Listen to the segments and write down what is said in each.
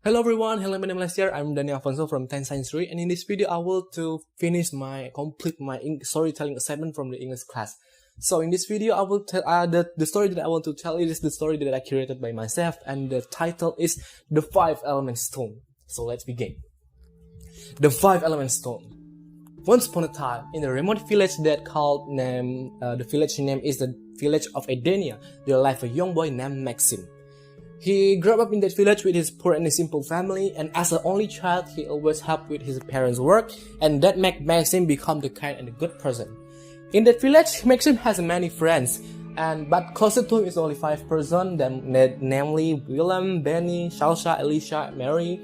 Hello everyone, hello, my name is here. I'm Daniel Alfonso from Thankyou, and in this video I will to complete my storytelling assignment from the English class. So in this video I will tell the story that I want to tell. It is the story that I created by myself, and the title is The 5-Element Stone. So let's begin. The 5-Element Stone. Once upon a time, in a remote village the village name is the village of Daniel, there lived a young boy named Maxim. He grew up in that village with his poor and simple family, and as an only child, he always helped with his parents' work, and that made Maxim become the kind and a good person. In that village, Maxim has many friends, but closest to him is only 5 persons, namely Willem, Benny, Salsa, Alicia, Mary,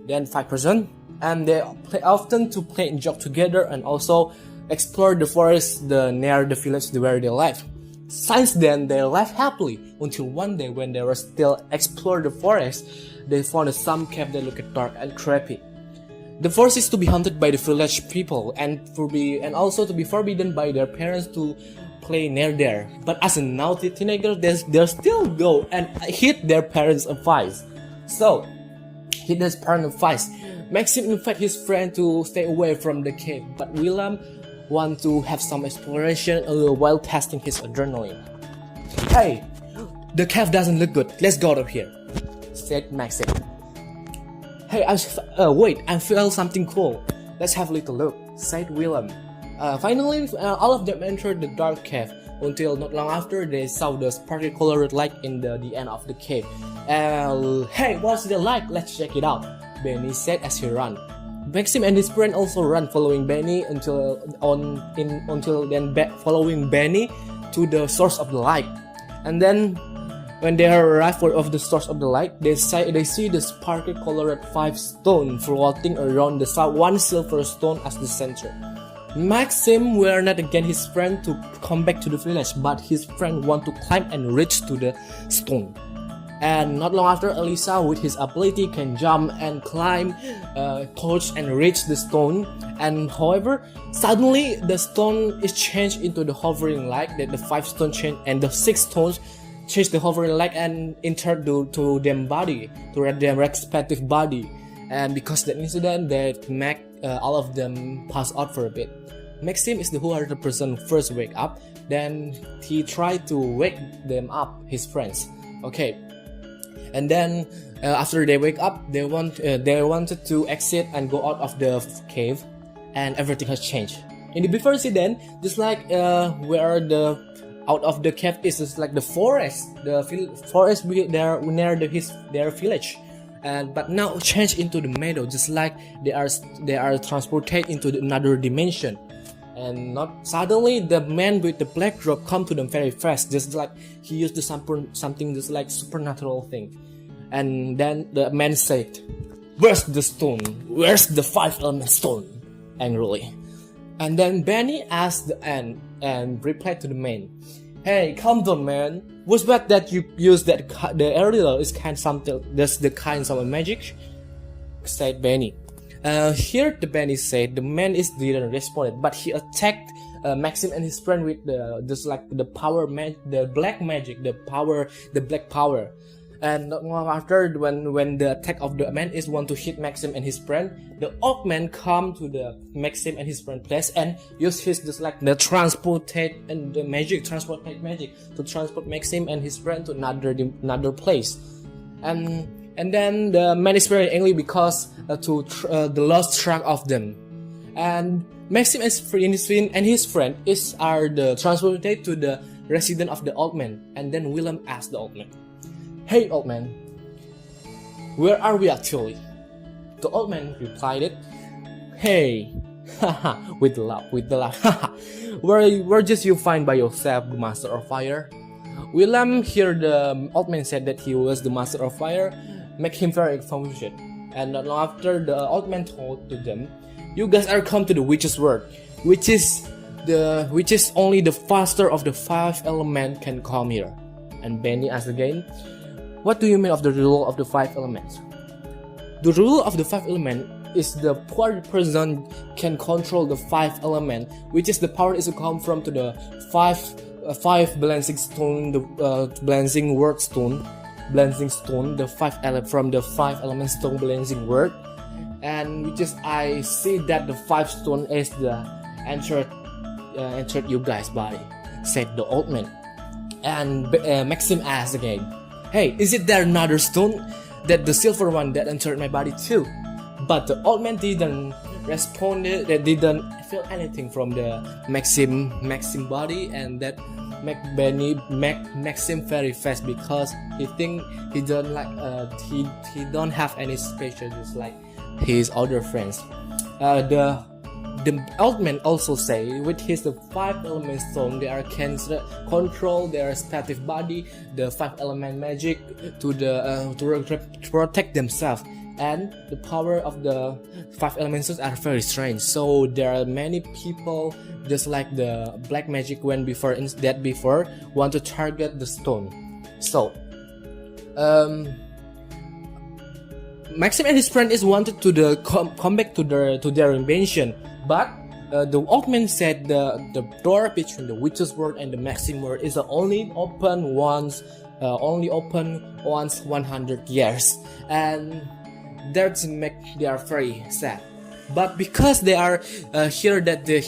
then 5 persons, and they often play and joke together and also explore the forest near the village where they live. Since then, they lived happily until one day when they were still exploring the forest, they found some cave that looked dark and creepy. The forest is to be haunted by the village people and also to be forbidden by their parents to play near there. But as a naughty teenager, they still go and hit their parents' advice. So, hit his parents' advice. Maxim invited his friend to stay away from the cave, but Willem want to have some exploration while testing his adrenaline. Hey, the cave doesn't look good. Let's go out of here, said Maxim. Hey, wait, I feel something cool. Let's have a little look, said Willem. Finally, all of them entered the dark cave until not long after they saw the sparkly colored light in the end of the cave. Hey, what's the light? Let's check it out, Benny said as he ran. Maxim and his friend also ran following Benny following Benny to the source of the light. And then when they arrive at the source of the light, they see the sparkly colored 5 stones floating around the one silver stone as the center. Maxim were not against his friend to come back to the village, but his friend want to climb and reach to the stone. And not long after, Elisa, with his ability, can jump and climb, touch and reach the stone. And however, suddenly the stone is changed into the hovering light. That the 5 stones change, and the 6 stones change the hovering light and enter to their respective body. And because of that incident, that make all of them pass out for a bit. Maxim is the other person first wake up. Then he tried to wake them up, his friends. Okay. And then after they wake up, they wanted to exit and go out of the cave, and everything has changed. In the before incident, just like where the out of the cave is just like the forest there near their village, but now changed into the meadow, just like they are transported into another dimension. And not suddenly the man with the black robe come to them very fast, just like he used something just like supernatural thing. And then the man said, "Where's the stone? Where's the 5-element stone?" angrily. And then Benny asked the ant and replied to the man, "Hey, calm down, man. Was bad that you used the aerial is that's the kind of magic," said Benny. Here the Benny said the man didn't respond, but he attacked Maxim and his friend with the black power. And not long after, when the attack of the man is want to hit Maxim and his friend, the old man come to the Maxim and his friend place and use his the transport magic to transport Maxim and his friend to another place. And then the man is very angry because the lost track of them. And Maxim and his friend are transported to the residence of the old man. And then Willem asked the old man, "Hey, old man, where are we actually?" The old man replied, "Hey," with the laugh, where just you find by yourself the master of fire?" Willem heard the old man said that he was the master of fire, make him very confused. And not long after, the old man told to them, "You guys are come to the witch's world, which is only the faster of the 5 elements can come here." And Benny asked again, "What do you mean of the rule of the 5 elements?" The rule of the 5 elements is the poor person can control the 5 elements, which is the power is to come from to the 5 balancing stone, the balancing work stone, balancing stone, from the 5 element stone balancing word, and which is I see that the 5 stone is the entered you guys by, said the old man. And Maxim asked again, "Hey, is it there another stone, that the silver one that entered my body too?" But the old man didn't respond. They didn't feel anything from the Maxim body, and that Maxim very fast, because he think he don't like he don't have any special, just like his other friends. The old man also say with his the 5 element stone, they are can control their respective body, the 5 element magic to protect themselves. And the power of the 5 elements are very strange. So there are many people, just like the black magic went before want to target the stone. So Maxim and his friend is wanted to come back to their invention, but the old man said the door between the witch's world and the Maxim world is only open once 100 years, and they are very sad. But because they are hear that the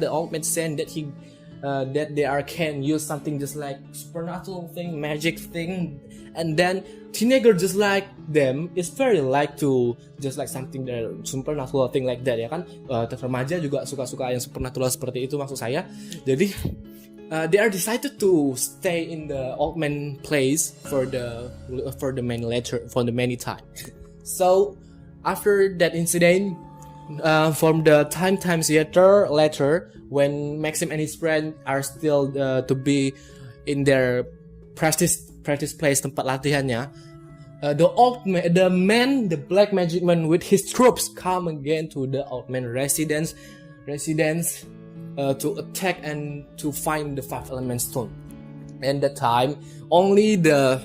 old man said that they are can use something just like supernatural thing, magic thing, and then teenager just like them is very like to just like something that supernatural thing like that, ya kan. Remaja juga suka-suka yang supernatural seperti itu maksud saya. Jadi they are decided to stay in the old man place for the many time. So after that incident, from the time later, when Maxim and his friend are still to be in their practice place, tempat latihannya, the black magic man with his troops come again to the old man residence to attack and to find the 5 element stone. And that time only the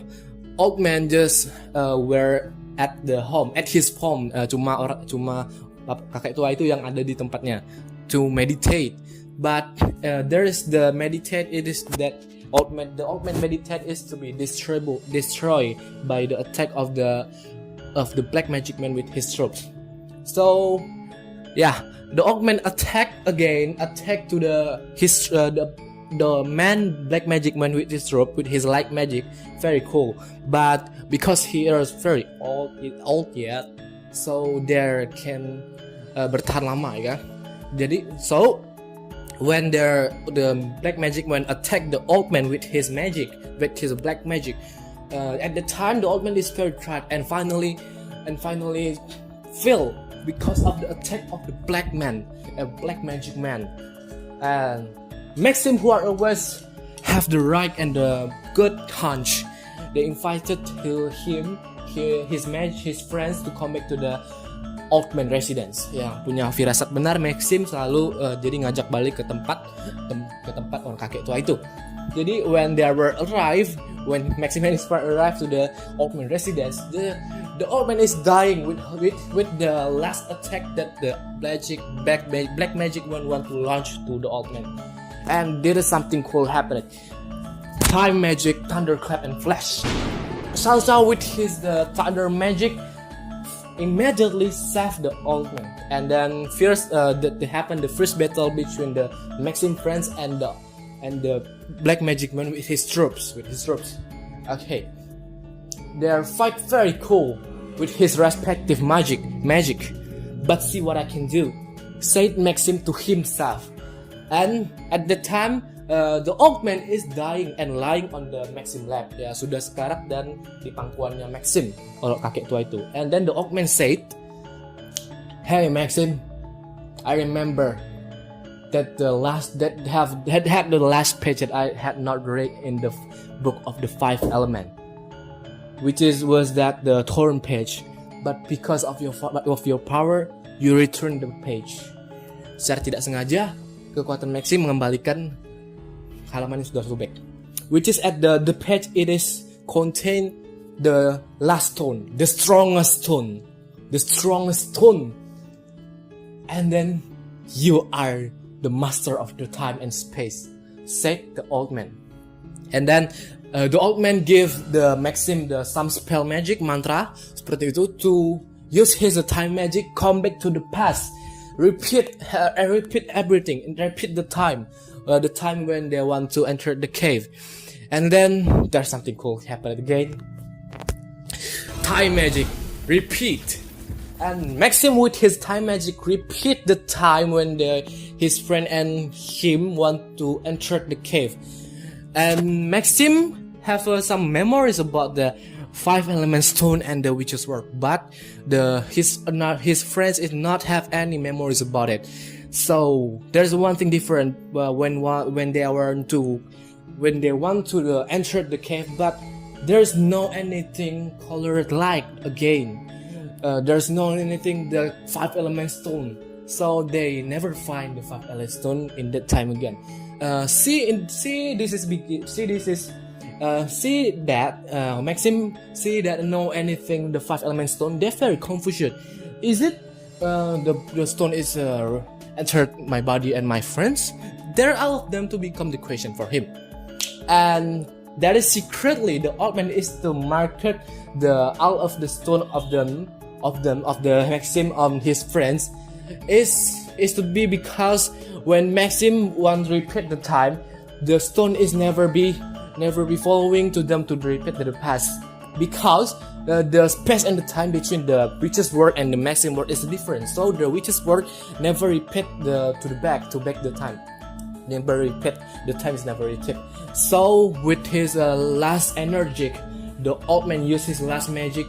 old man just were at his home, cuma kakek tua itu yang ada di tempatnya to meditate. But there is the meditate, it is that the old man meditate is to be destroyed by the attack of the black magic man with his troops. So yeah, the old man attack to the man black magic man with his troop, with his light magic, very cool. But because he is very old yet, so there can bertahan lama ya. Jadi so when the black magic man attacked the old man with his black magic, at the time the old man is very tired and finally fell because of the attack of the black magic man. And Maxim, who are always have the right and the good hunch, they invited his friends to come back to the old man residence. Yang punya firasat benar, Maxim selalu jadi ngajak balik ke tempat orang kakek tua itu. Jadi when Maxim and his friend arrived to the old man residence, the old man is dying with the last attack that the black magic one want to launch to the old man. And there is something cool happening. Time magic, thunderclap and flash. Salsa with the thunder magic immediately saved the old man. And then first the first battle between the Maxim friends and the black magic man with his troops. Okay, their fight very cool with his respective magic. But see what I can do, said Maxim to himself. And at the time the old man is dying and lying on the Maxim lap, ya sudah sekarat dan di pangkuannya Maxim, kalau kakek tua itu. And then the old man said, "Hey Maxim, I remember that the last page that I had not read in the book of the 5 element, which was that the torn page, but because of your power you return the page." Secara tidak sengaja kekuatan Maxim mengembalikan halaman yang sudah sobek, which is at the page it is contain the last stone, the strongest stone, and then you are the master of the time and space, said the old man. And then The old man gave the Maxim some spell magic mantra seperti itu to use his time magic, come back to the past, repeat everything, and repeat the time when they want to enter the cave. And then there's something cool happened again. Time magic, repeat. And Maxim with his time magic repeat the time when his friend and him want to enter the cave. And Maxim have some memories about the 5 element stone and the witch's work, but his friends is not have any memories about it. So there's one thing different when they want to enter the cave, but there's no anything colored light again. There's no anything the 5 element stone, so they never find the 5 element stone in that time again. Maxim see that know anything the 5 element stone. They're very confused. Is it the stone is entered my body and my friends? There all of them to become the question for him. And that is secretly the old man is to market all of the stone of the Maxim on his friends is to be because when Maxim want to repeat the time, the stone is never be following to them to repeat the past, because the space and the time between the witch's word and the Maxim word is different. So the witch's word never repeat to back the time. Never repeat, the time is never repeat. So with his last energy, the old man used his last magic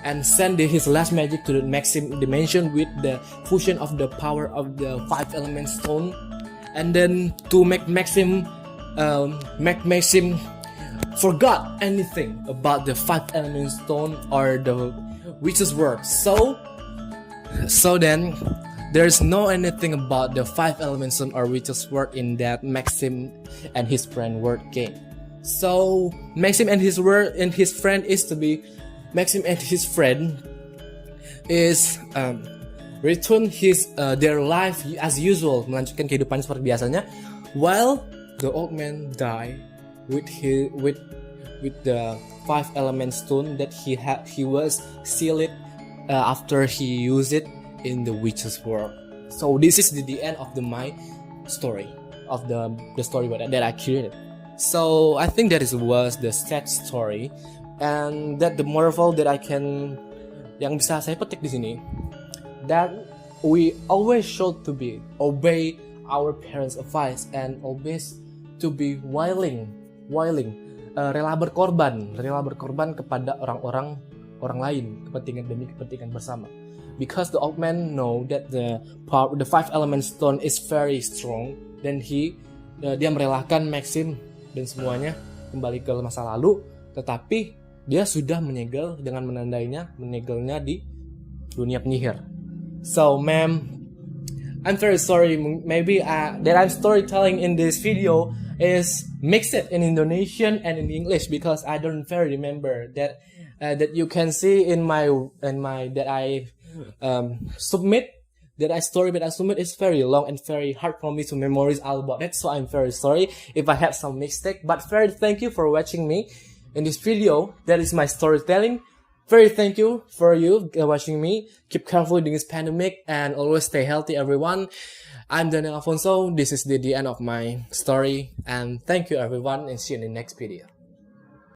and send his last magic to the Maxim dimension with the fusion of the power of the 5 element stone, and then to make Maxim forgot anything about the 5 element stone or the witch's word. So then there's no anything about the 5 element stone or witch's word in that Maxim and his friend word game. So Maxim and his friend is to be Maxim and his friend is return their life as usual, melanjutkan kehidupan seperti biasanya, while the old man die with the 5 element stone that he was sealed after he used it in the witch's world. So this is the end of my story of the story that I created. So I think that was the sad story, and that the moral that yang bisa saya petik di sini, that we always should to be obey our parents' advice and always to be willing rela berkorban kepada orang lain, kepentingan demi kepentingan bersama. Because the old man know that the 5 element stone is very strong, then dia merelakan Maxim dan semuanya kembali ke masa lalu, tetapi dia sudah menegelnya di dunia penyihir. So ma'am, I'm very sorry, maybe that I'm storytelling in this video is mixed in Indonesian and in English, because I don't very remember that you can see in my that I submit is very long and very hard for me to memorize all about that. So I'm very sorry if I have some mistake, but very thank you for watching me in this video. That is my storytelling. Very thank you for you watching me. Keep careful during this pandemic and always stay healthy, everyone. I'm Daniel Alfonso. This is the end of my story, and thank you everyone, and see you in the next video.